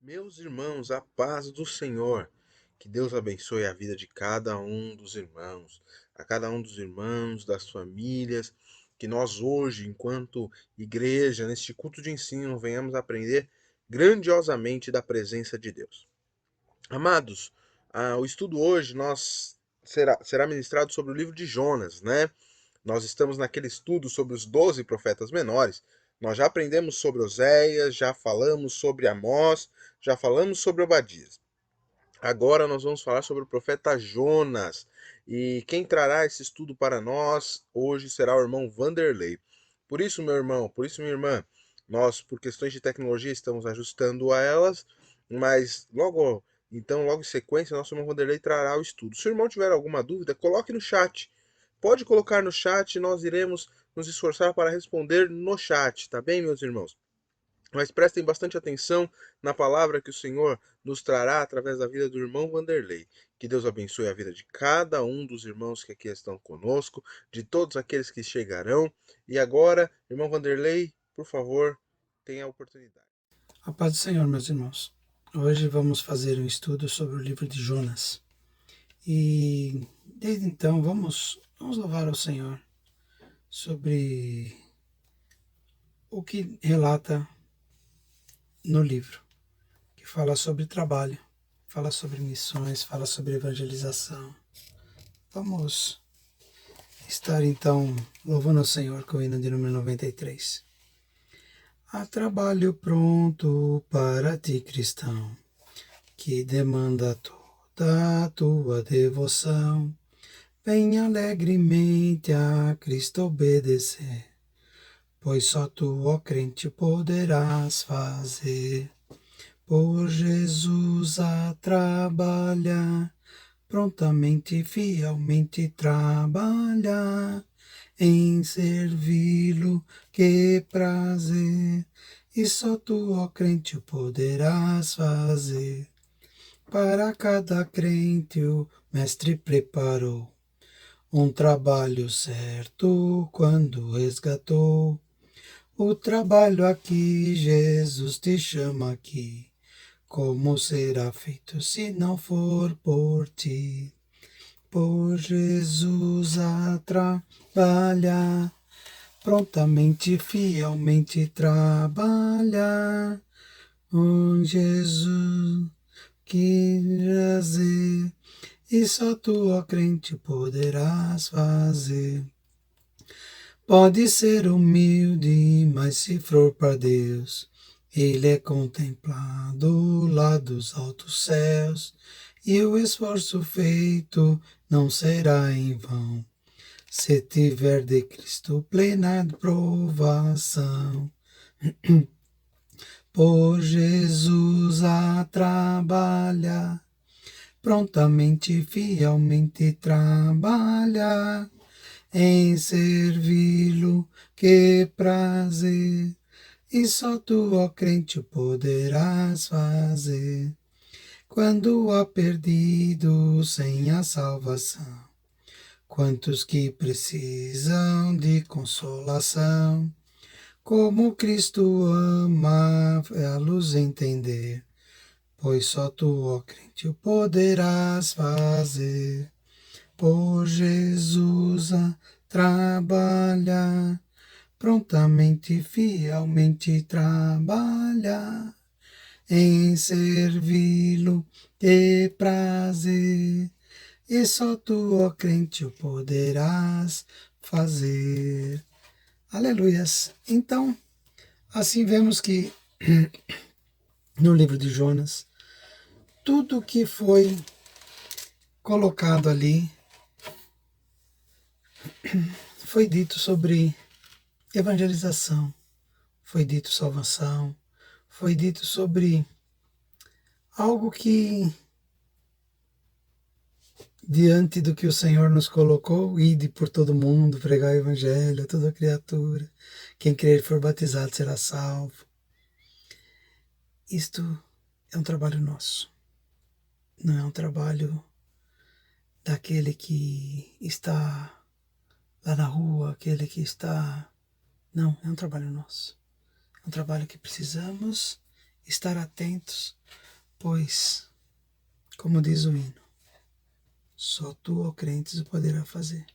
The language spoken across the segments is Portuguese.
Meus irmãos, a paz do Senhor. Que Deus abençoe a vida de cada um dos irmãos, a cada um dos irmãos, das famílias. Que nós hoje, enquanto igreja, neste culto de ensino, venhamos aprender grandiosamente da presença de Deus. Amados, o estudo hoje será ministrado sobre o livro de Jonas, né? Nós estamos naquele estudo sobre os 12 profetas menores. Nós já aprendemos sobre Oséias, já falamos sobre Amós, já falamos sobre Obadias. Agora nós vamos falar sobre o profeta Jonas. E quem trará esse estudo para nós hoje será o irmão Vanderlei. Por isso, meu irmão, por isso, minha irmã, nós, por questões de tecnologia, estamos ajustando a elas, mas logo em sequência, nosso irmão Vanderlei trará o estudo. Se o irmão tiver alguma dúvida, coloque no chat. Pode colocar no chat, nós iremos nos esforçar para responder no chat, tá bem, meus irmãos? Mas prestem bastante atenção na palavra que o Senhor nos trará através da vida do irmão Vanderlei. Que Deus abençoe a vida de cada um dos irmãos que aqui estão conosco, de todos aqueles que chegarão. E agora, irmão Vanderlei, por favor, tenha a oportunidade. A paz do Senhor, meus irmãos. Hoje vamos fazer um estudo sobre o livro de Jonas. E desde então vamos louvar ao Senhor sobre o que relata no livro, que fala sobre trabalho, fala sobre missões, fala sobre evangelização. Vamos estar então louvando ao Senhor com o hino de número 93. Há trabalho pronto para ti, cristão, que demanda toda a tua devoção. Vem alegremente a Cristo obedecer, pois só tu, ó crente, poderás fazer. Por Jesus a trabalhar, prontamente e fielmente trabalhar, em servi-lo, que prazer, e só tu, ó crente, o poderás fazer. Para cada crente o Mestre preparou um trabalho certo quando resgatou. O trabalho aqui, Jesus te chama aqui. Como será feito se não for por ti? Por Jesus a trabalhar, prontamente, fielmente trabalhar. Jesus que trazer, e só tu, ó crente, poderás fazer. Pode ser humilde, mas se for para Deus, Ele é contemplado lá dos altos céus, e o esforço feito não será em vão, se tiver de Cristo plena provação. Por Jesus a trabalhar, prontamente e fielmente trabalhar, em servi-lo, que prazer, e só tu, ó crente, o poderás fazer. Quando há perdido sem a salvação, quantos que precisam de consolação, como Cristo ama, é a luz entender, pois só tu, ó crente, o poderás fazer. Por Jesus a trabalhar, prontamente e fielmente trabalhar, em servi-lo de prazer, e só tu, ó crente, o poderás fazer. Aleluias! Então, assim vemos que no livro de Jonas, tudo que foi colocado ali foi dito sobre evangelização, foi dito salvação, foi dito sobre algo que, diante do que o Senhor nos colocou, ide por todo mundo, pregar o evangelho a toda criatura, quem crer e for batizado será salvo. Isto é um trabalho nosso, não é um trabalho daquele que está lá na rua, aquele que está... Não, é um trabalho nosso. É um trabalho que precisamos estar atentos pois, como diz o hino, só tu, ó crentes, o poderá fazer.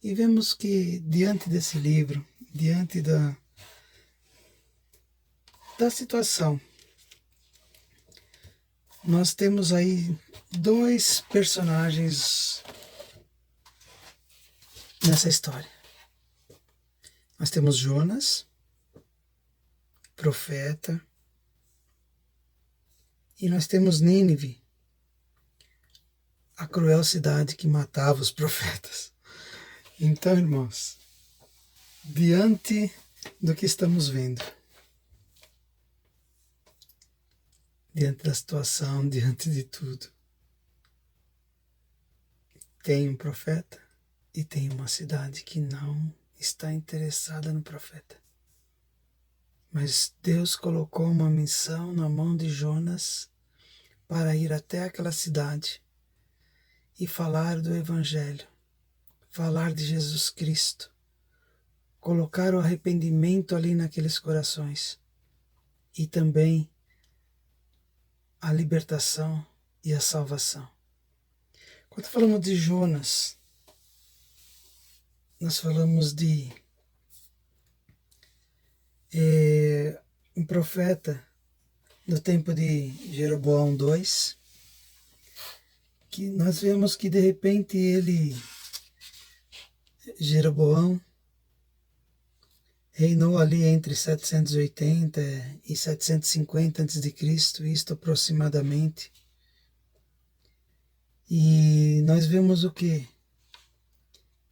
E vemos que diante desse livro, diante da situação, nós temos aí dois personagens nessa história. Nós temos Jonas, profeta, e nós temos Nínive, a cruel cidade que matava os profetas. Então, irmãos, diante do que estamos vendo, diante da situação, diante de tudo, tem um profeta e tem uma cidade que não está interessada no profeta. Mas Deus colocou uma missão na mão de Jonas para ir até aquela cidade e falar do Evangelho, falar de Jesus Cristo, colocar o arrependimento ali naqueles corações e também a libertação e a salvação. Quando falamos de Jonas, nós falamos de um profeta no tempo de Jeroboão II, que nós vemos que de repente Jeroboão, reinou ali entre 780 e 750 a.C., isto aproximadamente. E nós vemos o quê?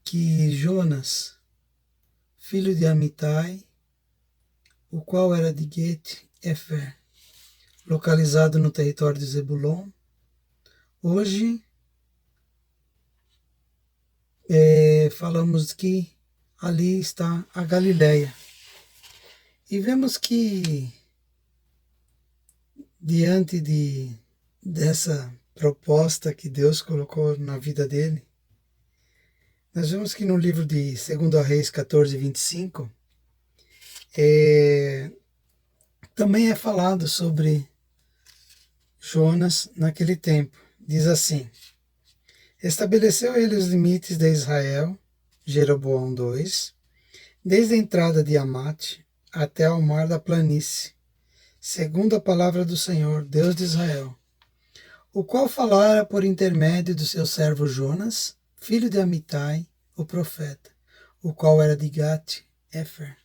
Que Jonas, filho de Amitai, o qual era de Get-Efer, localizado no território de Zebulon, hoje falamos que ali está a Galileia. E vemos que diante dessa proposta que Deus colocou na vida dele, nós vemos que no livro de 2 Reis 14, 25, também é falado sobre Jonas naquele tempo. Diz assim: estabeleceu ele os limites de Israel, Jeroboão II, desde a entrada de Amate até ao mar da planície, segundo a palavra do Senhor, Deus de Israel, o qual falara por intermédio do seu servo Jonas, filho de Amitai, o profeta, o qual era de Gat-Efer.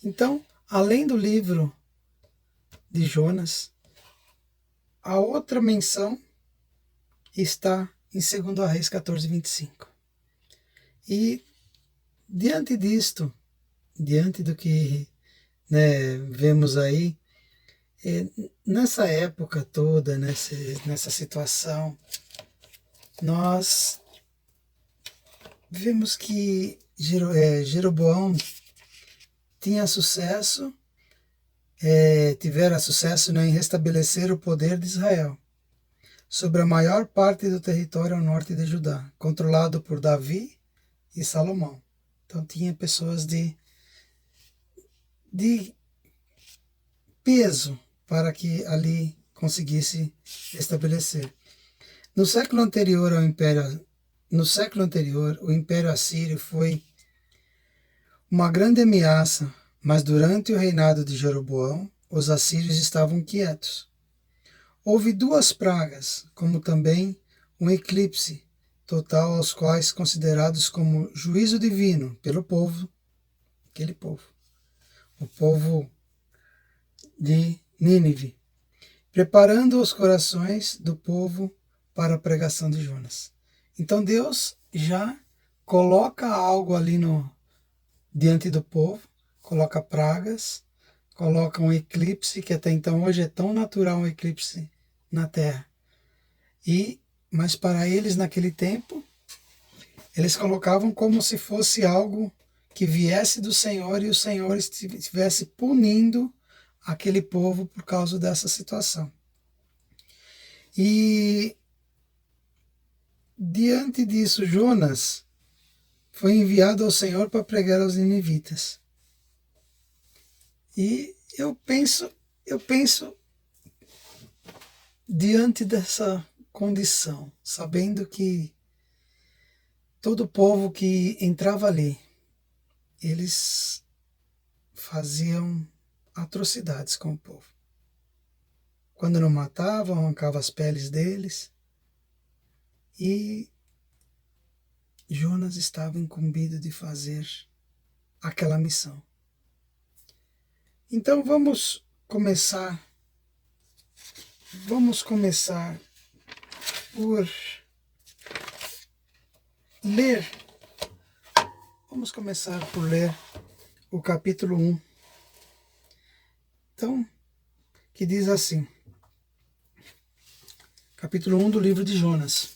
Então, além do livro de Jonas, a outra menção está em 2 Reis 14, 25. E diante disto, diante do que vemos aí, nessa época toda, nessa situação, nós vemos que Jeroboão tinha sucesso, tivera sucesso em restabelecer o poder de Israel sobre a maior parte do território ao norte de Judá, controlado por Davi e Salomão. Então tinha pessoas de peso para que ali conseguisse estabelecer. No século anterior, o Império Assírio foi uma grande ameaça, mas durante o reinado de Jeroboão, os assírios estavam quietos. Houve duas pragas, como também um eclipse total, aos quais considerados como juízo divino pelo povo, aquele povo, o povo de Nínive, preparando os corações do povo para a pregação de Jonas. Então Deus já coloca algo ali diante do povo, coloca pragas, coloca um eclipse, que até então hoje é tão natural um eclipse na Terra. Mas para eles naquele tempo, eles colocavam como se fosse algo que viesse do Senhor e o Senhor estivesse punindo aquele povo por causa dessa situação. E diante disso, Jonas foi enviado ao Senhor para pregar aos ninivitas. E eu penso diante dessa condição, sabendo que todo o povo que entrava ali, eles faziam atrocidades com o povo. Quando não matavam, arrancavam as peles deles. E Jonas estava incumbido de fazer aquela missão. Então vamos começar por ler. Vamos começar por ler o capítulo 1. Então, que diz assim: capítulo 1 do livro de Jonas.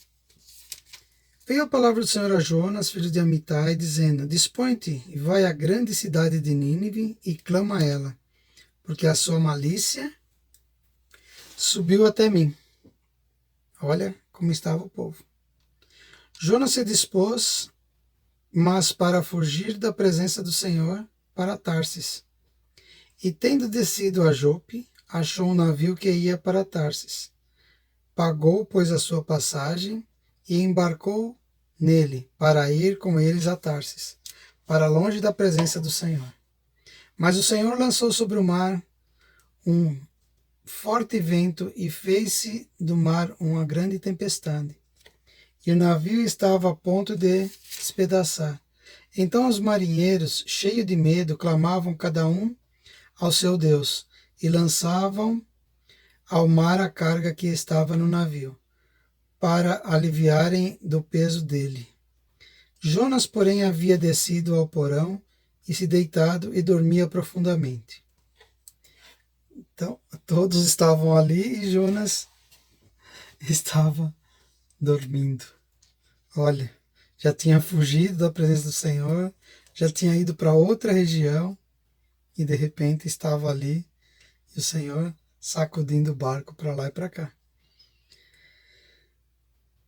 Veio a palavra do Senhor a Jonas, filho de Amitai, dizendo: Dispõe-te e vai à grande cidade de Nínive e clama a ela, porque a sua malícia subiu até mim. Olha como estava o povo. Jonas se dispôs, mas para fugir da presença do Senhor, para Tarsis. E tendo descido a Jope, achou um navio que ia para Tarsis. Pagou, pois, a sua passagem e embarcou nele para ir com eles a Tarsis, para longe da presença do Senhor. Mas o Senhor lançou sobre o mar um forte vento e fez-se do mar uma grande tempestade. E o navio estava a ponto de despedaçar. Então os marinheiros, cheios de medo, clamavam cada um ao seu Deus e lançavam ao mar a carga que estava no navio, para aliviarem do peso dele. Jonas, porém, havia descido ao porão e se deitado e dormia profundamente. Então, todos estavam ali e Jonas estava dormindo. Olha, já tinha fugido da presença do Senhor, já tinha ido para outra região e de repente estava ali e o Senhor sacudindo o barco para lá e para cá.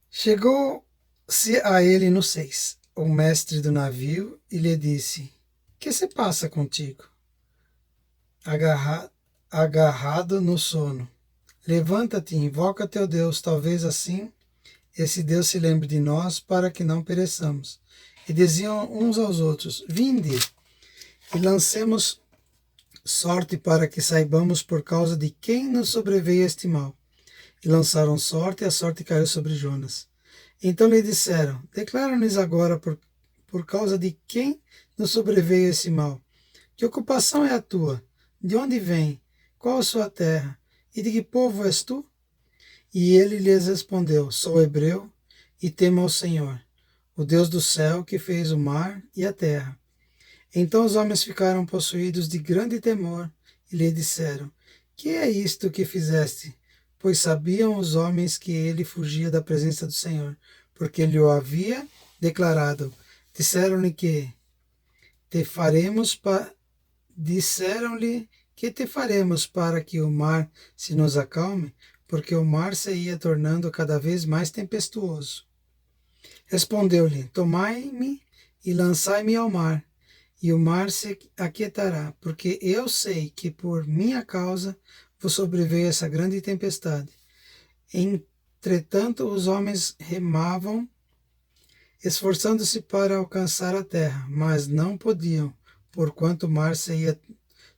Chegou-se a ele no 6, o mestre do navio, e lhe disse: Que se passa contigo? Agarrado no sono. Levanta-te e invoca teu Deus, talvez assim esse Deus se lembre de nós para que não pereçamos. E diziam uns aos outros: Vinde e lancemos sorte para que saibamos por causa de quem nos sobreveio este mal. E lançaram sorte, e a sorte caiu sobre Jonas. Então lhe disseram: Declara-nos agora por causa de quem nos sobreveio esse mal. Que ocupação é a tua? De onde vem? Qual a sua terra? E de que povo és tu? E ele lhes respondeu: Sou hebreu e temo ao Senhor, o Deus do céu, que fez o mar e a terra. Então os homens ficaram possuídos de grande temor e lhe disseram: Que é isto que fizeste? Pois sabiam os homens que ele fugia da presença do Senhor, porque ele o havia declarado. Disseram-lhe que te faremos para que o mar se nos acalme, porque o mar se ia tornando cada vez mais tempestuoso. Respondeu-lhe: Tomai-me e lançai-me ao mar, e o mar se aquietará, porque eu sei que por minha causa vos sobreveio essa grande tempestade. Entretanto, os homens remavam, esforçando-se para alcançar a terra, mas não podiam, porquanto o mar se ia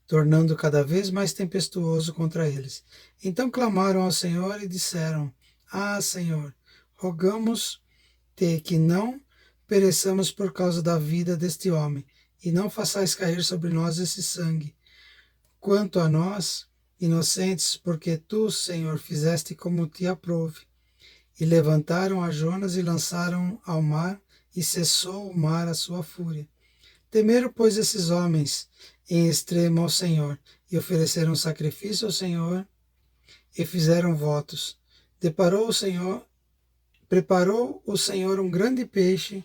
tornando cada vez mais tempestuoso contra eles. Então clamaram ao Senhor e disseram: Ah, Senhor, rogamos-te que não pereçamos por causa da vida deste homem, e não façais cair sobre nós esse sangue. Quanto a nós, inocentes, porque tu, Senhor, fizeste como te aprouve. E levantaram a Jonas e lançaram ao mar, e cessou o mar a sua fúria. Temeram, pois, esses homens em extremo ao Senhor, e ofereceram sacrifício ao Senhor, e fizeram votos. Preparou o Senhor um grande peixe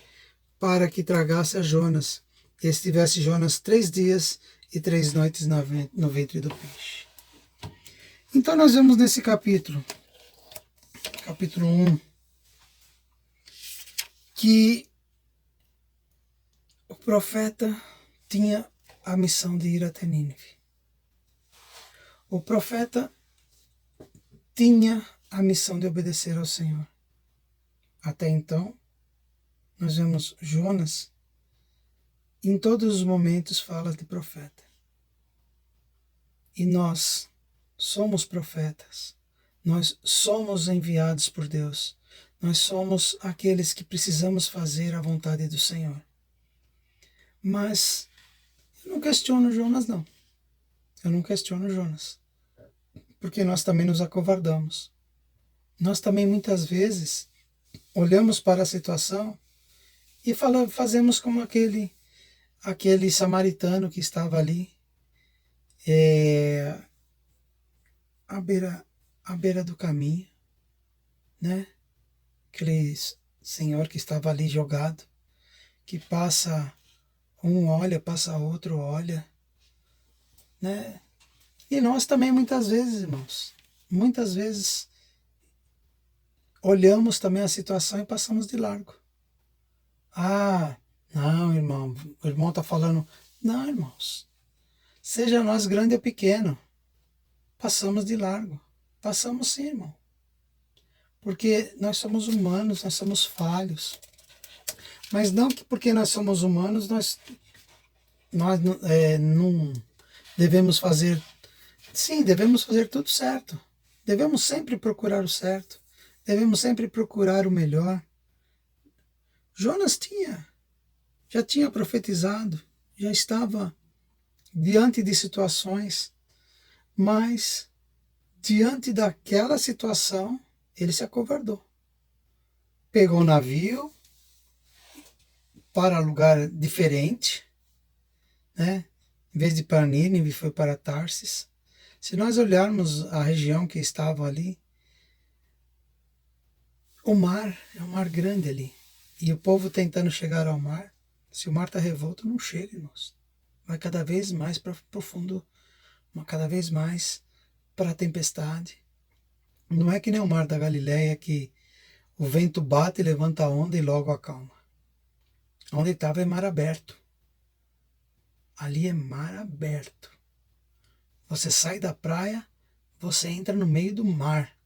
para que tragasse a Jonas, e estivesse Jonas 3 dias e 3 noites no ventre do peixe. Então nós vemos nesse capítulo 1, que o profeta tinha a missão de ir até Nínive. O profeta tinha a missão de obedecer ao Senhor. Até então, nós vemos Jonas, em todos os momentos fala de profeta. E nós somos profetas. Nós somos enviados por Deus. Nós somos aqueles que precisamos fazer a vontade do Senhor. Mas eu não questiono Jonas, não. Eu não questiono Jonas. Porque nós também nos acovardamos. Nós também muitas vezes olhamos para a situação e fazemos como aquele samaritano que estava ali à beira do caminho, né? Aquele senhor que estava ali jogado, que passa um olha, passa outro olha, né? E nós também muitas vezes, irmãos, muitas vezes olhamos também a situação e passamos de largo. Ah, não, irmão, o irmão está falando. Não, irmãos, seja nós grande ou pequeno, passamos de largo. Passamos sim, irmão. Porque nós somos humanos, nós somos falhos. Mas não que porque nós somos humanos, nós não devemos fazer. Sim, devemos fazer tudo certo. Devemos sempre procurar o certo. Devemos sempre procurar o melhor. Jonas já tinha profetizado, já estava diante de situações, mas diante daquela situação, ele se acovardou. Pegou o navio para lugar diferente, né? Em vez de para Nínive, foi para Tarsis. Se nós olharmos a região que estava ali, o mar é um mar grande ali. E o povo tentando chegar ao mar, se o mar está revolto, não chega, irmãos. Vai cada vez mais para profundo, cada vez mais para a tempestade. Não é que nem o mar da Galileia que o vento bate, levanta a onda e logo acalma. Onde estava é mar aberto. Ali é mar aberto. Você sai da praia, você entra no meio do mar.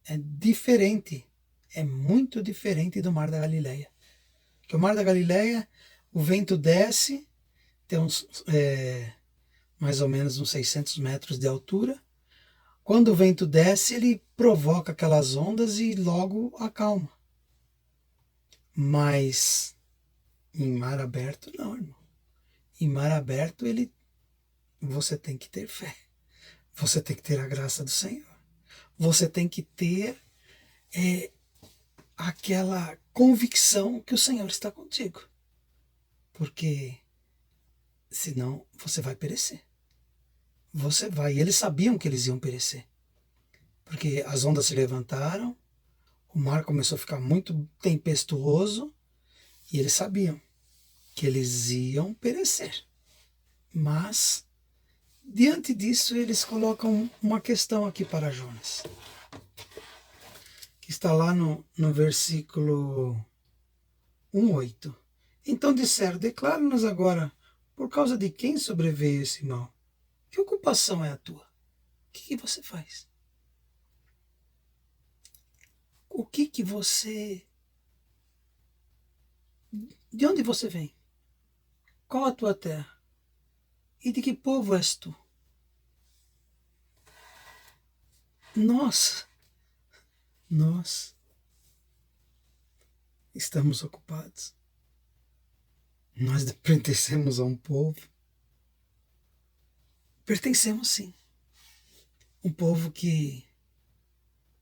É diferente. É muito diferente do mar da Galileia. Porque o mar da Galileia, o vento desce, tem mais ou menos uns 600 metros de altura. Quando o vento desce, ele provoca aquelas ondas e logo acalma. Mas em mar aberto, não, irmão. Em mar aberto, você tem que ter fé. Você tem que ter a graça do Senhor. Você tem que ter aquela convicção que o Senhor está contigo. Porque senão você vai perecer. Você vai. E eles sabiam que eles iam perecer. Porque as ondas se levantaram, o mar começou a ficar muito tempestuoso e eles sabiam que eles iam perecer. Mas, diante disso, eles colocam uma questão aqui para Jonas, que está lá no versículo 1:8. Então disseram, declara-nos agora, por causa de quem sobreveio esse mal? Que ocupação é a tua? O que você faz? O que você... De onde você vem? Qual a tua terra? E de que povo és tu? Nós estamos ocupados. Nós pertencemos a um povo. Pertencemos sim. Um povo que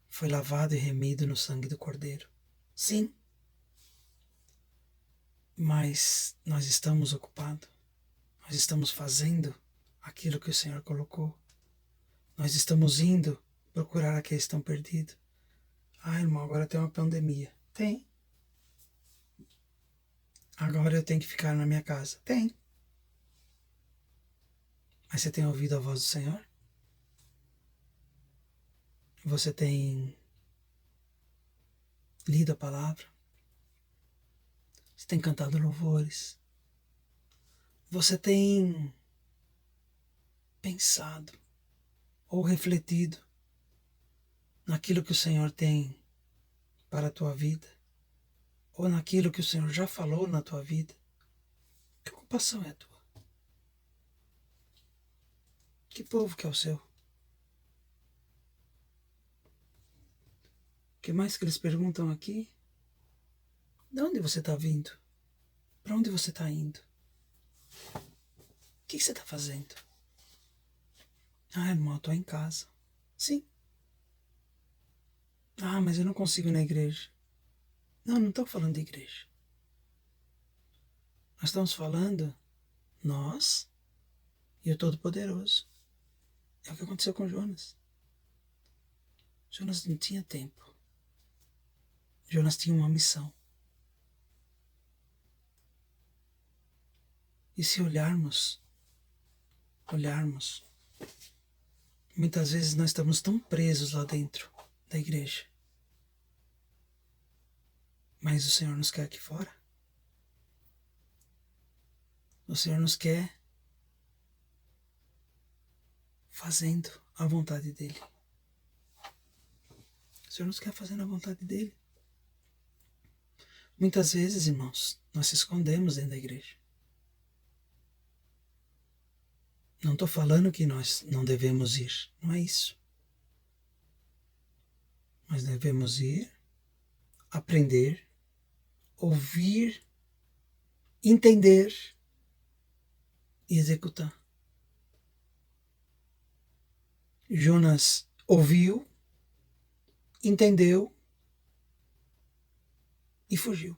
foi lavado e remido no sangue do Cordeiro. Sim. Mas nós estamos ocupados. Nós estamos fazendo aquilo que o Senhor colocou. Nós estamos indo procurar aqueles que estão perdidos. Ah, irmão, agora tem uma pandemia. Tem. Agora eu tenho que ficar na minha casa. Tem. Mas você tem ouvido a voz do Senhor? Você tem lido a palavra? Você tem cantado louvores? Você tem pensado ou refletido naquilo que o Senhor tem para a tua vida, ou naquilo que o Senhor já falou na tua vida? Que ocupação é a tua? Que povo que é o seu? O que mais que eles perguntam aqui? De onde você está vindo? Para onde você está indo? O que você está fazendo? Ah, irmão, eu estou em casa. Sim. Ah, mas eu não consigo ir na igreja. Não, não estou falando de igreja. Nós estamos falando nós e o Todo-Poderoso. É o que aconteceu com Jonas. Jonas não tinha tempo. Jonas tinha uma missão. E se olharmos, muitas vezes nós estamos tão presos lá dentro da igreja. Mas o Senhor nos quer aqui fora. O Senhor nos quer fazendo a vontade dEle. O Senhor nos quer fazendo a vontade dEle. Muitas vezes, irmãos, nós se escondemos dentro da igreja. Não estou falando que nós não devemos ir. Não é isso. Nós devemos ir, aprender, ouvir, entender e executar. Jonas ouviu, entendeu e fugiu.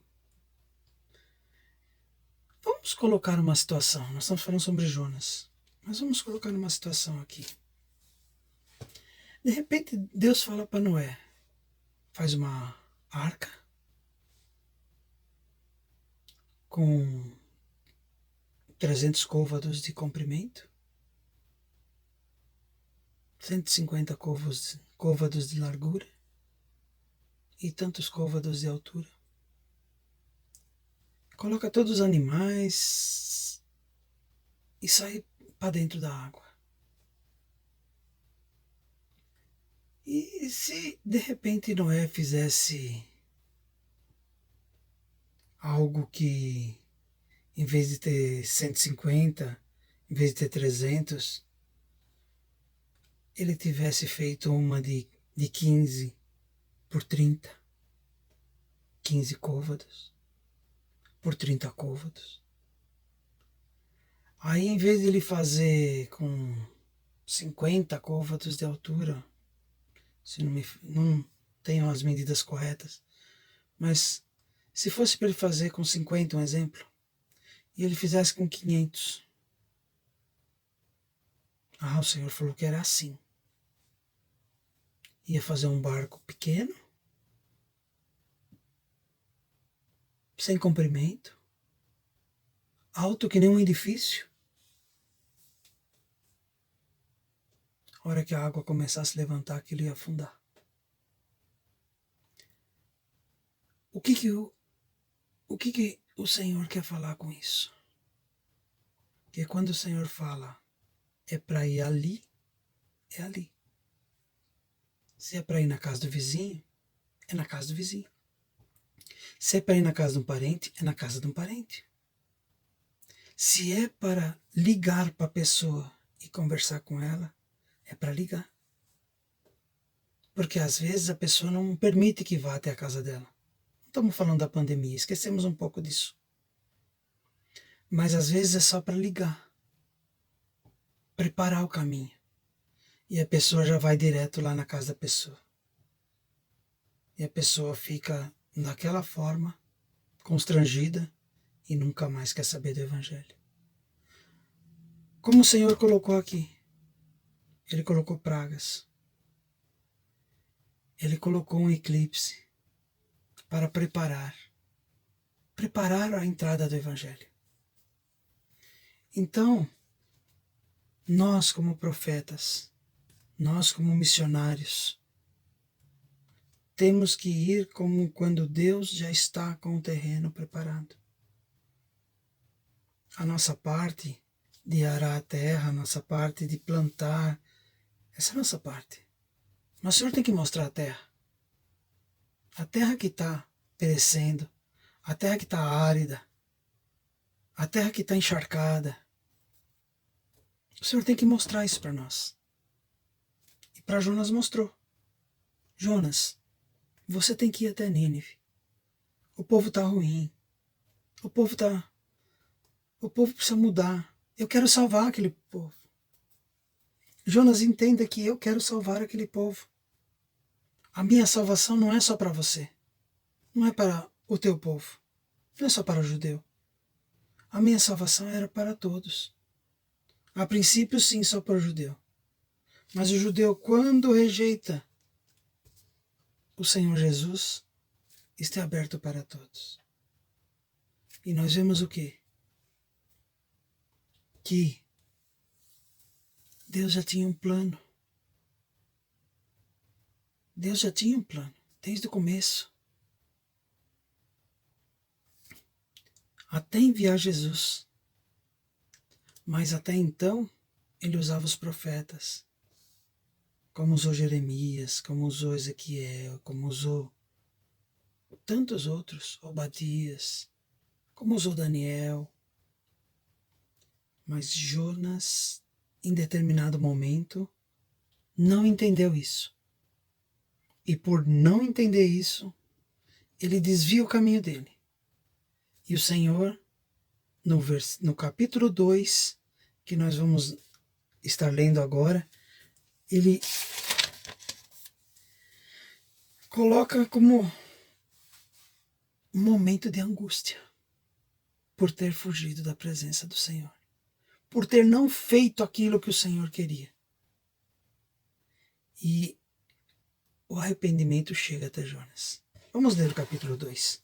Vamos colocar uma situação. Nós estamos falando sobre Jonas. Mas vamos colocar uma situação aqui. De repente, Deus fala para Noé: faz uma arca com 300 côvados de comprimento, 150 côvados de largura e tantos côvados de altura. Coloca todos os animais e sai para dentro da água. E se de repente Noé fizesse algo que, em vez de ter 150, em vez de ter 300, ele tivesse feito uma de 15 por 30, 15 côvados por 30 côvados. Aí, em vez de ele fazer com 50 côvados de altura, se não tenho as medidas corretas, mas se fosse para ele fazer com 50, um exemplo, e ele fizesse com 500, o Senhor falou que era assim. Ia fazer um barco pequeno, sem comprimento, alto que nem um edifício. A hora que a água começasse a levantar, aquilo ia afundar. O que o Senhor quer falar com isso? Que quando o Senhor fala é para ir ali, é ali. Se é para ir na casa do vizinho, é na casa do vizinho. Se é para ir na casa de um parente, é na casa de um parente. Se é para ligar para a pessoa e conversar com ela, é para ligar. Porque às vezes a pessoa não permite que vá até a casa dela. Não estamos falando da pandemia, esquecemos um pouco disso. Mas às vezes é só para ligar. Preparar o caminho. E a pessoa já vai direto lá na casa da pessoa. E a pessoa fica daquela forma, constrangida, e nunca mais quer saber do Evangelho. Como o Senhor colocou aqui, Ele colocou pragas. Ele colocou um eclipse para preparar a entrada do Evangelho. Então, nós como profetas, nós como missionários, temos que ir como quando Deus já está com o terreno preparado. A nossa parte de arar a terra, a nossa parte de plantar, essa é a nossa parte. Mas o Senhor tem que mostrar a terra. A terra que está perecendo, a terra que está árida, a terra que está encharcada. O Senhor tem que mostrar isso para nós. E para Jonas mostrou. Jonas, você tem que ir até Nínive. O povo está ruim. O povo precisa mudar. Eu quero salvar aquele povo. Jonas, entenda que eu quero salvar aquele povo. A minha salvação não é só para você. Não é para o teu povo. Não é só para o judeu. A minha salvação era para todos. A princípio, sim, só para o judeu. Mas o judeu, quando rejeita o Senhor Jesus, está aberto para todos. E nós vemos o quê? Que Deus já tinha um plano. Deus já tinha um plano, desde o começo. Até enviar Jesus. Mas até então, ele usava os profetas. Como usou Jeremias, como usou Ezequiel, como usou tantos outros, Obadias, como usou Daniel. Mas Jonas, em determinado momento, não entendeu isso. E por não entender isso, ele desvia o caminho dele. E o Senhor, no capítulo 2, que nós vamos estar lendo agora, ele coloca como um momento de angústia por ter fugido da presença do Senhor, por ter não feito aquilo que o Senhor queria. E o arrependimento chega até Jonas. Vamos ler o capítulo 2.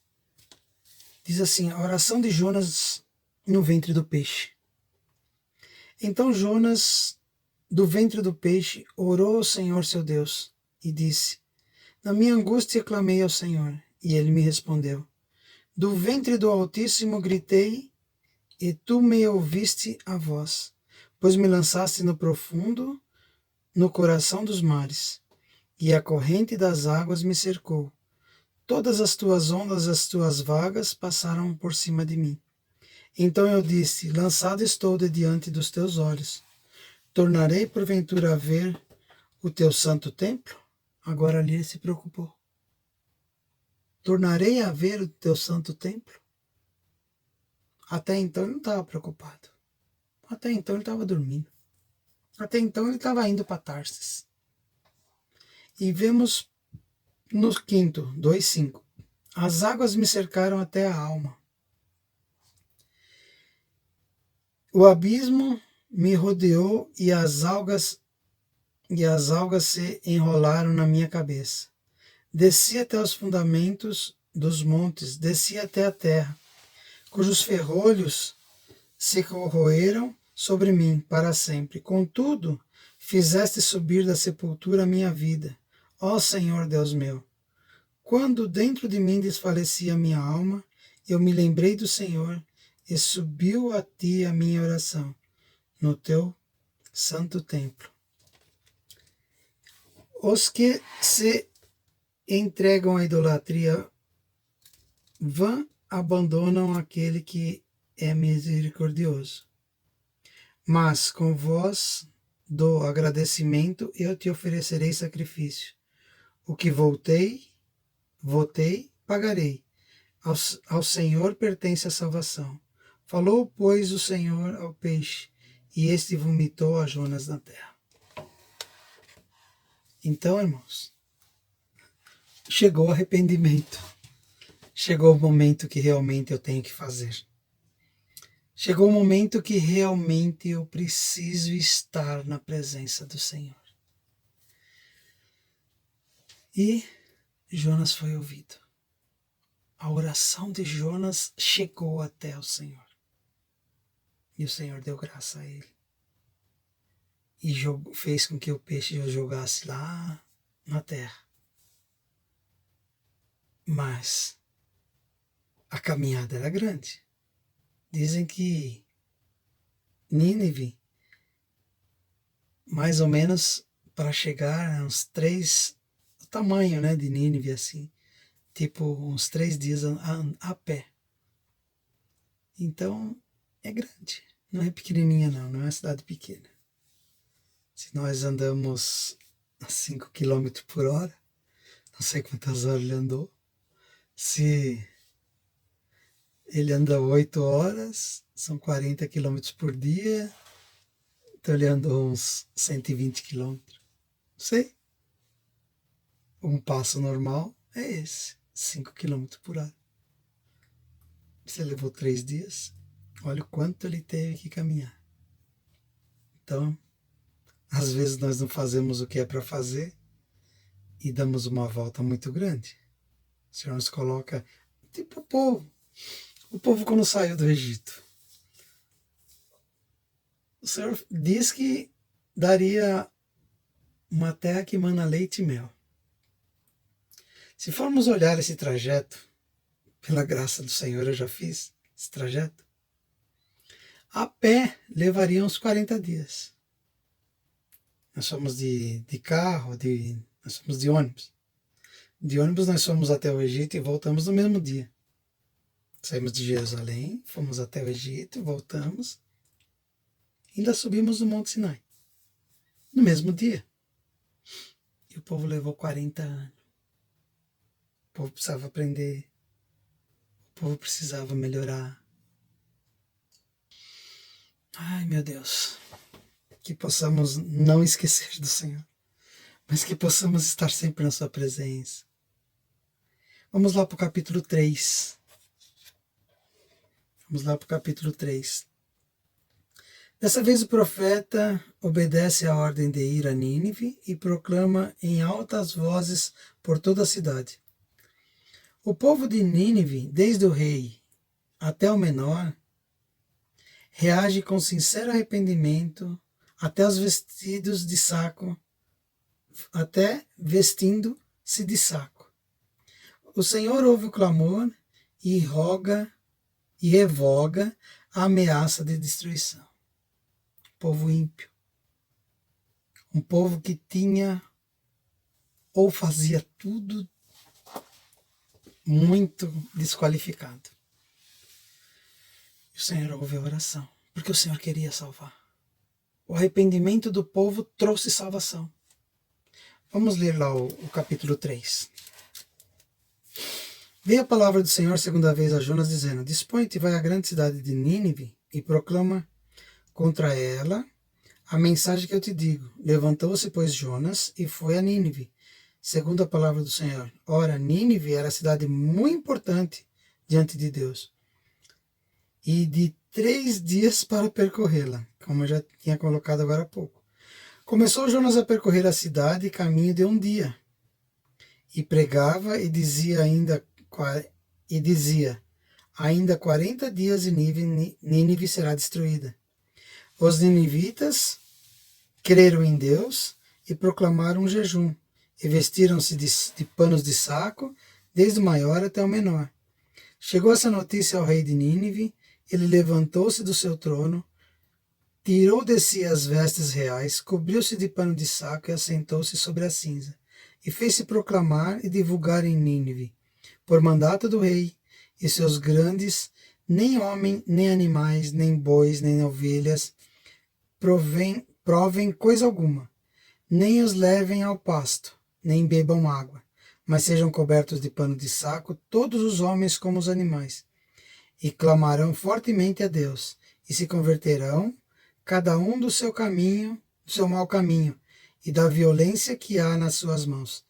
Diz assim, a oração de Jonas no ventre do peixe. Então Jonas, do ventre do peixe, orou ao Senhor seu Deus e disse, na minha angústia clamei ao Senhor, e ele me respondeu. Do ventre do Altíssimo gritei, e tu me ouviste a voz, pois me lançaste no profundo, no coração dos mares, e a corrente das águas me cercou. Todas as tuas ondas, as tuas vagas passaram por cima de mim. Então eu disse, lançado estou de diante dos teus olhos. Tornarei porventura a ver o teu santo templo? Agora ali ele se preocupou. Tornarei a ver o teu santo templo? Até então ele não estava preocupado. Até então ele estava dormindo. Até então ele estava indo para Tarsis. E vemos no 5º, 2:5. As águas me cercaram até a alma. O abismo me rodeou e as algas se enrolaram na minha cabeça. Desci até os fundamentos dos montes, desci até a terra, cujos ferrolhos se corroeram sobre mim para sempre. Contudo, fizeste subir da sepultura a minha vida, ó Senhor Deus meu. Quando dentro de mim desfalecia a minha alma, eu me lembrei do Senhor e subiu a ti a minha oração, no teu santo templo. Os que se entregam à idolatria vã abandonam aquele que é misericordioso. Mas com voz do agradecimento eu te oferecerei sacrifício. O que votei, pagarei. Ao Senhor pertence a salvação. Falou, pois, o Senhor ao peixe, e este vomitou a Jonas na terra. Então, irmãos, chegou o arrependimento. Chegou o momento que realmente eu tenho que fazer. Chegou o momento que realmente eu preciso estar na presença do Senhor. E Jonas foi ouvido. A oração de Jonas chegou até o Senhor. E o Senhor deu graça a ele. E fez com que o peixe o jogasse lá na terra. Mas a caminhada era grande. Dizem que Nínive, mais ou menos para chegar a uns 3, o tamanho, né, de Nínive, assim, tipo uns 3 dias a pé. Então, é grande, não é pequenininha não é uma cidade pequena. Se nós andamos a 5 km por hora, não sei quantas horas ele andou, se ele anda 8 horas, são 40 km por dia, então ele andou uns 120 km. Não sei. Um passo normal é esse, 5 km por hora. Você levou 3 dias, olha o quanto ele teve que caminhar. Então, às vezes nós não fazemos o que é para fazer e damos uma volta muito grande. O Senhor nos coloca, tipo o povo. O povo quando saiu do Egito. O Senhor diz que daria uma terra que mana leite e mel. Se formos olhar esse trajeto, pela graça do Senhor eu já fiz esse trajeto, a pé levaria uns 40 dias. Nós somos de carro, nós somos de ônibus. De ônibus nós fomos até o Egito e voltamos no mesmo dia. Saímos de Jerusalém, fomos até o Egito, voltamos, ainda subimos no Monte Sinai, no mesmo dia. E o povo levou 40 anos. O povo precisava aprender, o povo precisava melhorar. Ai, meu Deus, que possamos não esquecer do Senhor, mas que possamos estar sempre na sua presença. Vamos lá para o capítulo 3. Vamos lá para o capítulo 3. Dessa vez o profeta obedece à ordem de ir a Nínive e proclama em altas vozes por toda a cidade. O povo de Nínive, desde o rei até o menor, reage com sincero arrependimento, até os vestidos de saco, até vestindo-se de saco. O Senhor ouve o clamor e roga e revoga a ameaça de destruição. Povo ímpio, um povo que tinha ou fazia tudo muito desqualificado. O Senhor ouve a oração, porque o Senhor queria salvar. O arrependimento do povo trouxe salvação. Vamos ler lá o capítulo 3. Veio a palavra do Senhor segunda vez a Jonas, dizendo: Dispõe-te e vai à grande cidade de Nínive e proclama contra ela a mensagem que eu te digo. Levantou-se, pois, Jonas e foi a Nínive, segundo a palavra do Senhor. Ora, Nínive era cidade muito importante diante de Deus, e de 3 dias para percorrê-la, como eu já tinha colocado agora há pouco. Começou Jonas a percorrer a cidade caminho de um dia, e pregava e dizia ainda 40 dias e Nínive será destruída. Os ninivitas creram em Deus e proclamaram um jejum, e vestiram-se de panos de saco, desde o maior até o menor. Chegou essa notícia ao rei de Nínive, ele levantou-se do seu trono, tirou de si as vestes reais, cobriu-se de pano de saco e assentou-se sobre a cinza, e fez-se proclamar e divulgar em Nínive, por mandato do rei e seus grandes, nem homem, nem animais, nem bois, nem ovelhas, provem coisa alguma, nem os levem ao pasto, nem bebam água, mas sejam cobertos de pano de saco todos os homens como os animais, e clamarão fortemente a Deus, e se converterão, cada um do seu caminho, do seu mau caminho, e da violência que há nas suas mãos.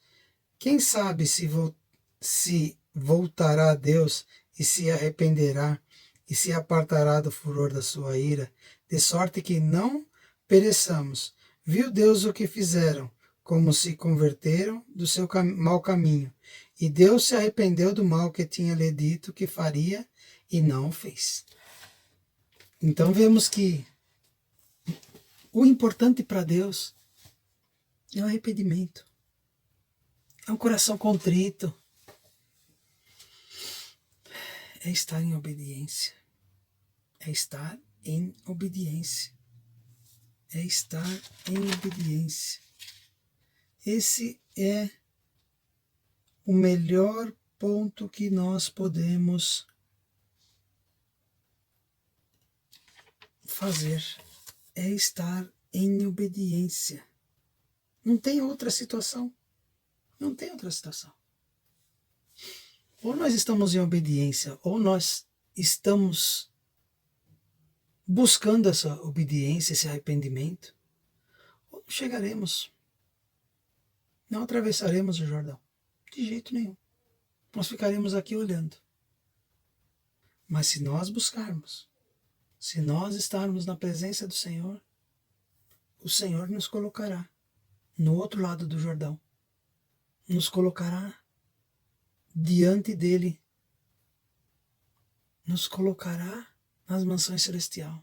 Quem sabe se voltará a Deus e se arrependerá, e se apartará do furor da sua ira, de sorte que não pereçamos. Viu Deus o que fizeram, como se converteram do seu mau caminho, e Deus se arrependeu do mal que tinha lhe dito que faria, e não o fez. Então vemos que o importante para Deus é o arrependimento, é um coração contrito, é estar em obediência, é estar em obediência, é estar em obediência. Esse é o melhor ponto que nós podemos fazer, é estar em obediência. Não tem outra situação. Não tem outra situação. Ou nós estamos em obediência, ou nós estamos buscando essa obediência, esse arrependimento, ou não chegaremos, não atravessaremos o Jordão. De jeito nenhum. Nós ficaremos aqui olhando. Mas se nós buscarmos, se nós estarmos na presença do Senhor, o Senhor nos colocará no outro lado do Jordão. Nos colocará diante dele. Nos colocará nas mansões celestiais.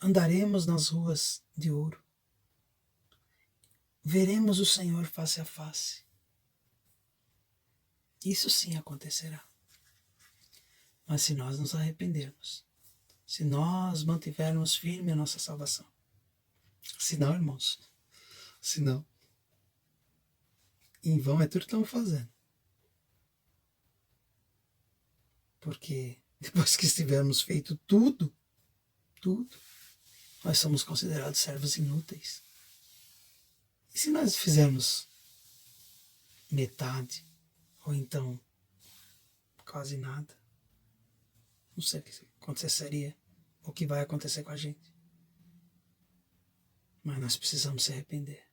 Andaremos nas ruas de ouro. Veremos o Senhor face a face. Isso sim acontecerá. Mas se nós nos arrependermos, se nós mantivermos firme a nossa salvação, se não, irmãos, se não, em vão é tudo que estamos fazendo. Porque depois que estivermos feito tudo, nós somos considerados servos inúteis. E se nós fizermos metade, ou então quase nada, não sei o que aconteceria, o que vai acontecer com a gente. Mas nós precisamos se arrepender.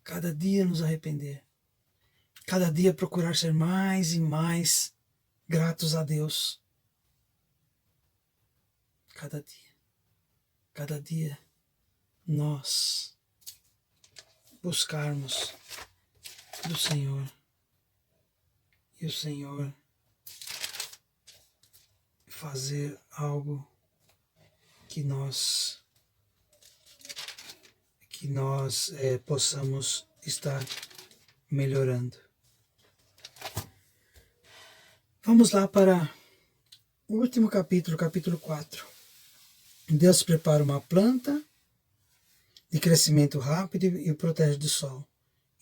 Cada dia nos arrepender. Cada dia procurar ser mais e mais gratos a Deus. Cada dia. Cada dia nós buscarmos do Senhor. E o Senhor fazer algo que nós possamos estar melhorando. Vamos lá para o último capítulo, capítulo 4. Deus prepara uma planta de crescimento rápido e o protege do sol.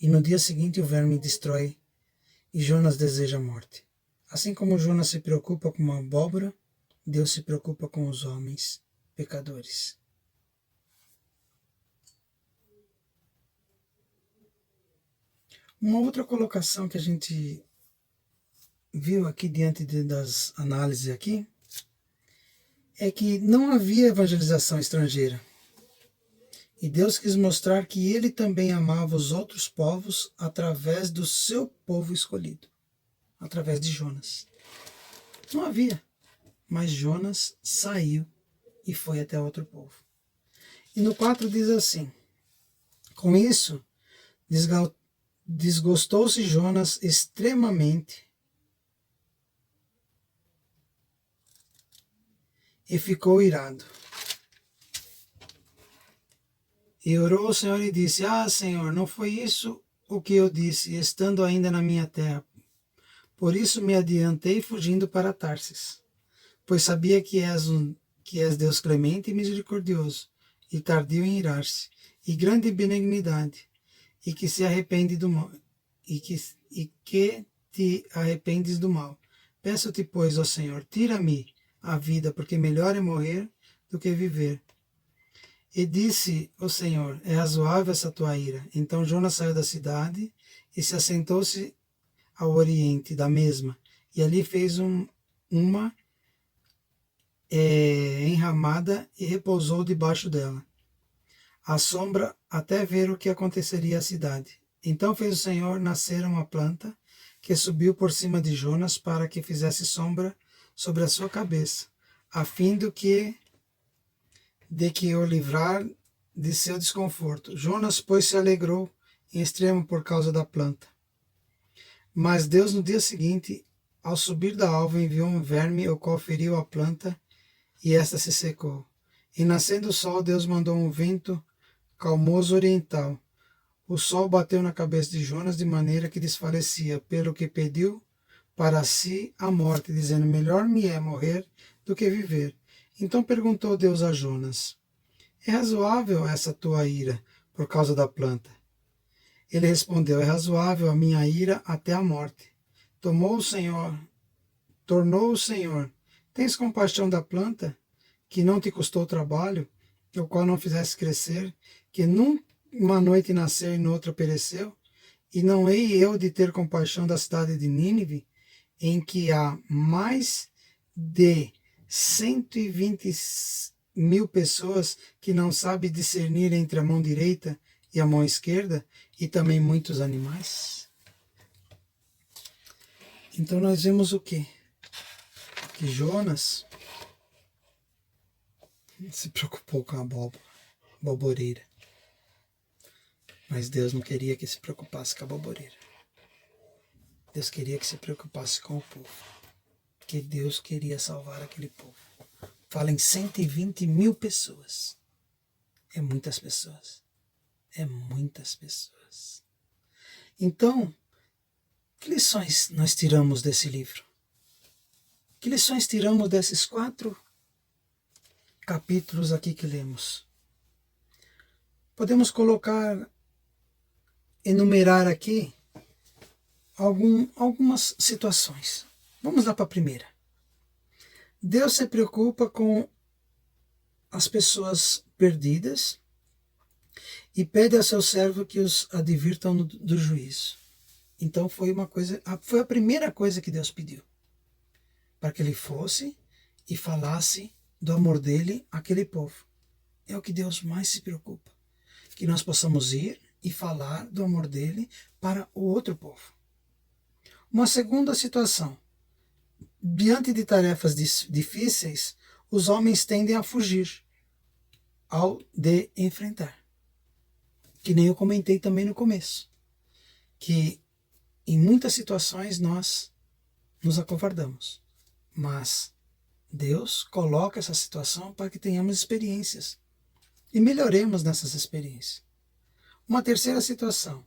E no dia seguinte o verme destrói e Jonas deseja a morte. Assim como Jonas se preocupa com uma abóbora, Deus se preocupa com os homens pecadores. Uma outra colocação que a gente viu aqui diante das análises aqui é que não havia evangelização estrangeira. E Deus quis mostrar que ele também amava os outros povos através do seu povo escolhido, através de Jonas. Não havia, mas Jonas saiu e foi até outro povo. E no 4 diz assim: com isso, desgostou-se Jonas extremamente e ficou irado. E orou ao Senhor e disse: Senhor, não foi isso o que eu disse, estando ainda na minha terra. Por isso me adiantei fugindo para Tarsis, pois sabia que és Deus clemente e misericordioso, e tardio em irar-se, e grande benignidade, e que se arrepende do mal, e que te arrependes do mal. Peço-te, pois, ó Senhor, tira-me a vida, porque melhor é morrer do que viver. E disse o Senhor: é razoável essa tua ira. Então Jonas saiu da cidade e se assentou-se ao oriente da mesma, e ali fez uma enramada e repousou debaixo dela, à sombra, até ver o que aconteceria à cidade. Então fez o Senhor nascer uma planta que subiu por cima de Jonas para que fizesse sombra sobre a sua cabeça, a fim de que o livrar de seu desconforto. Jonas, pois, se alegrou em extremo por causa da planta. Mas Deus, no dia seguinte, ao subir da alva, enviou um verme, o qual feriu a planta, e esta se secou. E nascendo o sol, Deus mandou um vento calmoso oriental. O sol bateu na cabeça de Jonas de maneira que desfalecia, pelo que pediu para si a morte, dizendo: melhor me é morrer do que viver. Então perguntou Deus a Jonas: é razoável essa tua ira por causa da planta? Ele respondeu: é razoável a minha ira até a morte. Tornou o Senhor: tens compaixão da planta, que não te custou trabalho, o qual não fizesse crescer, que numa noite nasceu e noutra pereceu? E não hei eu de ter compaixão da cidade de Nínive, em que há mais de 120.000 pessoas que não sabem discernir entre a mão direita e a mão esquerda, e também muitos animais? Então nós vemos o quê? Que Jonas se preocupou com a boboreira. Mas Deus não queria que se preocupasse com a boboreira. Deus queria que se preocupasse com o povo. Porque Deus queria salvar aquele povo. Fala em 120.000 pessoas. É muitas pessoas. É muitas pessoas. Então, que lições nós tiramos desse livro? Que lições tiramos desses 4 capítulos aqui que lemos? Podemos enumerar aqui algumas situações. Vamos lá para a primeira. Deus se preocupa com as pessoas perdidas e pede a seu servo que os advirtam do juízo. Então foi a primeira coisa que Deus pediu, para que ele fosse e falasse do amor dele àquele povo. É o que Deus mais se preocupa, que nós possamos ir e falar do amor dele para o outro povo. Uma segunda situação: diante de tarefas difíceis, os homens tendem a fugir ao de enfrentar. Que nem eu comentei também no começo, que em muitas situações nós nos acovardamos, mas Deus coloca essa situação para que tenhamos experiências e melhoremos nessas experiências. Uma terceira situação: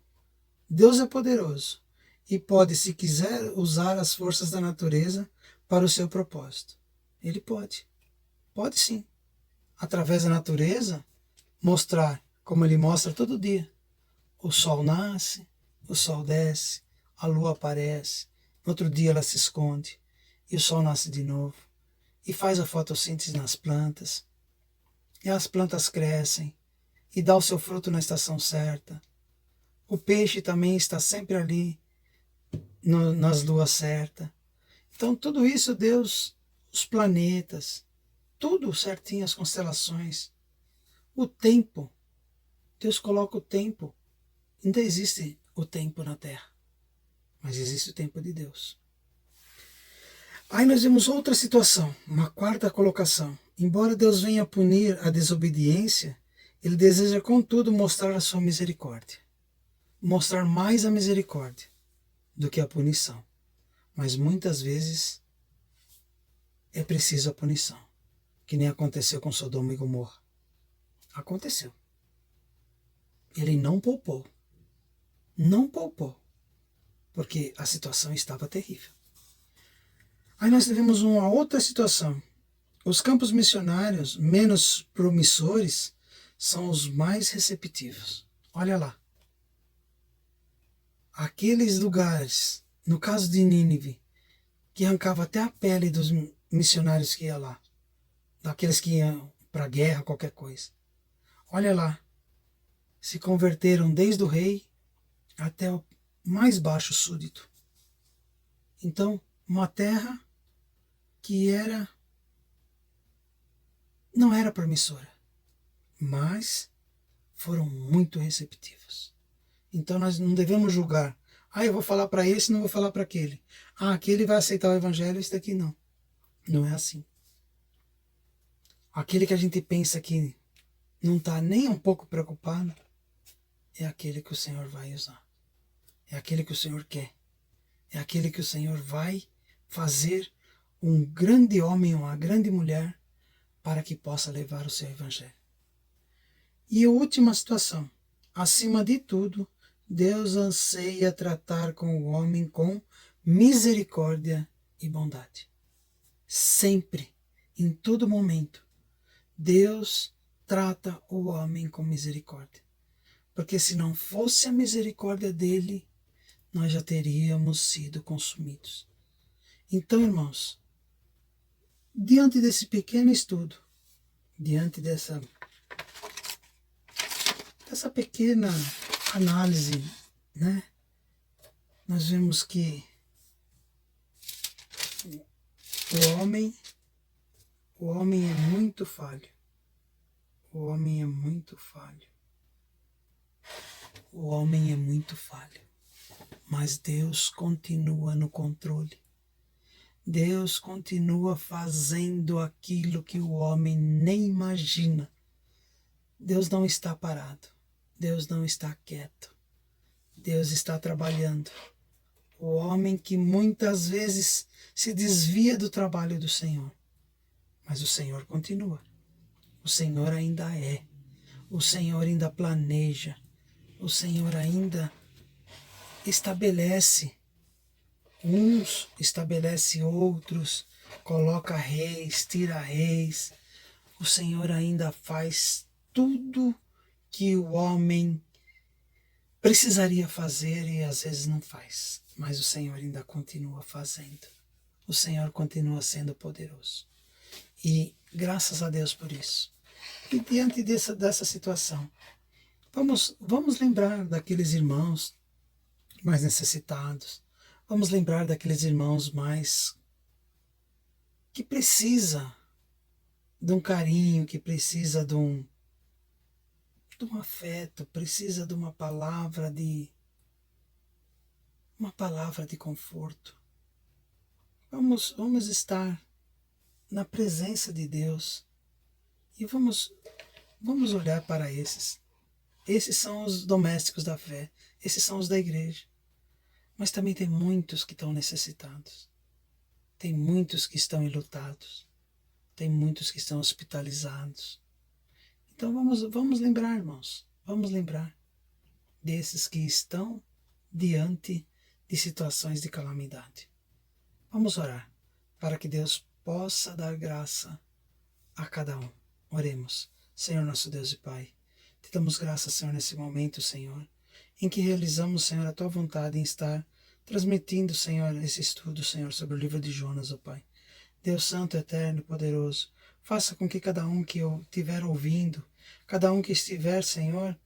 Deus é poderoso e pode, se quiser, usar as forças da natureza para o seu propósito. Ele pode sim, através da natureza, mostrar como ele mostra todo dia. O sol nasce, o sol desce, a lua aparece, no outro dia ela se esconde e o sol nasce de novo e faz a fotossíntese nas plantas, e as plantas crescem e dá o seu fruto na estação certa. O peixe também está sempre ali nas luas certas. Então tudo isso Deus, os planetas, tudo certinho, as constelações, o tempo, Deus coloca o tempo. Ainda existe o tempo na Terra, mas existe o tempo de Deus. Aí nós vemos outra situação, uma quarta colocação. Embora Deus venha punir a desobediência, Ele deseja, contudo, mostrar a sua misericórdia. Mostrar mais a misericórdia do que a punição. Mas muitas vezes é preciso a punição, que nem aconteceu com Sodoma e Gomorra. Aconteceu. Ele não poupou. Não poupou, porque a situação estava terrível. Aí nós tivemos uma outra situação. Os campos missionários menos promissores são os mais receptivos. Olha lá. Aqueles lugares, no caso de Nínive, que arrancava até a pele dos missionários que iam lá, daqueles que iam para a guerra, qualquer coisa. Olha lá, se converteram desde o rei até o mais baixo súdito. Então, uma terra que não era promissora, mas foram muito receptivos. Então nós não devemos julgar. Eu vou falar para esse, não vou falar para aquele. Aquele vai aceitar o evangelho, esse daqui não. Não é assim. Aquele que a gente pensa que não está nem um pouco preocupado, é aquele que o Senhor vai usar. É aquele que o Senhor quer. É aquele que o Senhor vai fazer um grande homem ou uma grande mulher para que possa levar o seu evangelho. E a última situação. Acima de tudo, Deus anseia tratar com o homem com misericórdia e bondade. Sempre, em todo momento, Deus trata o homem com misericórdia. porque se não fosse a misericórdia dele, nós já teríamos sido consumidos. Então, irmãos, diante desse pequeno estudo, diante dessa pequena análise, né, nós vemos que o homem é muito falho. O homem é muito falho. O homem é muito falho. Mas Deus continua no controle. Deus continua fazendo aquilo que o homem nem imagina. Deus não está parado. Deus não está quieto. Deus está trabalhando. O homem que muitas vezes se desvia do trabalho do Senhor. Mas o Senhor continua. O Senhor ainda é. O Senhor ainda planeja. O Senhor ainda estabelece. Uns estabelece outros, coloca reis, tira reis. O Senhor ainda faz tudo que o homem precisaria fazer e às vezes não faz. Mas o Senhor ainda continua fazendo. O Senhor continua sendo poderoso. E graças a Deus por isso. E diante dessa situação, vamos lembrar daqueles irmãos mais necessitados. Vamos lembrar daqueles irmãos mais que precisa de um carinho, que precisa de um afeto, precisa de uma palavra de conforto. Vamos estar na presença de Deus e vamos olhar para esses. Esses são os domésticos da fé, esses são os da igreja. Mas também tem muitos que estão necessitados. Tem muitos que estão enlutados. Tem muitos que estão hospitalizados. Então vamos lembrar, irmãos. Vamos lembrar desses que estão diante de situações de calamidade. Vamos orar para que Deus possa dar graça a cada um. Oremos. Senhor nosso Deus e Pai, te damos graças, Senhor, nesse momento, Senhor, em que realizamos, Senhor, a Tua vontade em estar transmitindo, Senhor, esse estudo, Senhor, sobre o livro de Jonas, ó Pai. Deus Santo, Eterno e Poderoso, faça com que cada um que eu estiver ouvindo, cada um que estiver, Senhor,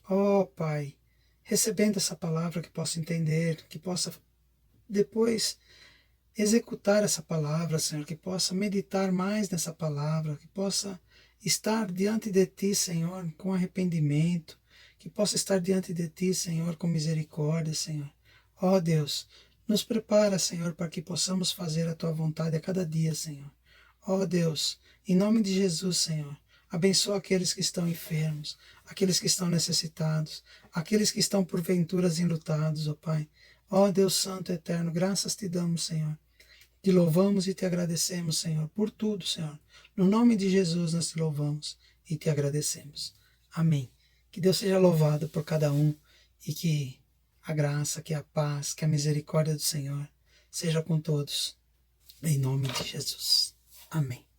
ó Pai, recebendo essa palavra, que possa entender, que possa depois executar essa palavra, Senhor, que possa meditar mais nessa palavra, que possa estar diante de Ti, Senhor, com arrependimento, que possa estar diante de Ti, Senhor, com misericórdia, Senhor. Ó Deus, nos prepara, Senhor, para que possamos fazer a Tua vontade a cada dia, Senhor. Ó Deus, em nome de Jesus, Senhor, abençoa aqueles que estão enfermos, aqueles que estão necessitados, aqueles que estão porventura enlutados, ó Pai. Ó Deus Santo e Eterno, graças te damos, Senhor. Te louvamos e te agradecemos, Senhor, por tudo, Senhor. No nome de Jesus nós te louvamos e te agradecemos. Amém. Que Deus seja louvado por cada um e que a graça, que a paz, que a misericórdia do Senhor seja com todos. Em nome de Jesus. Amém.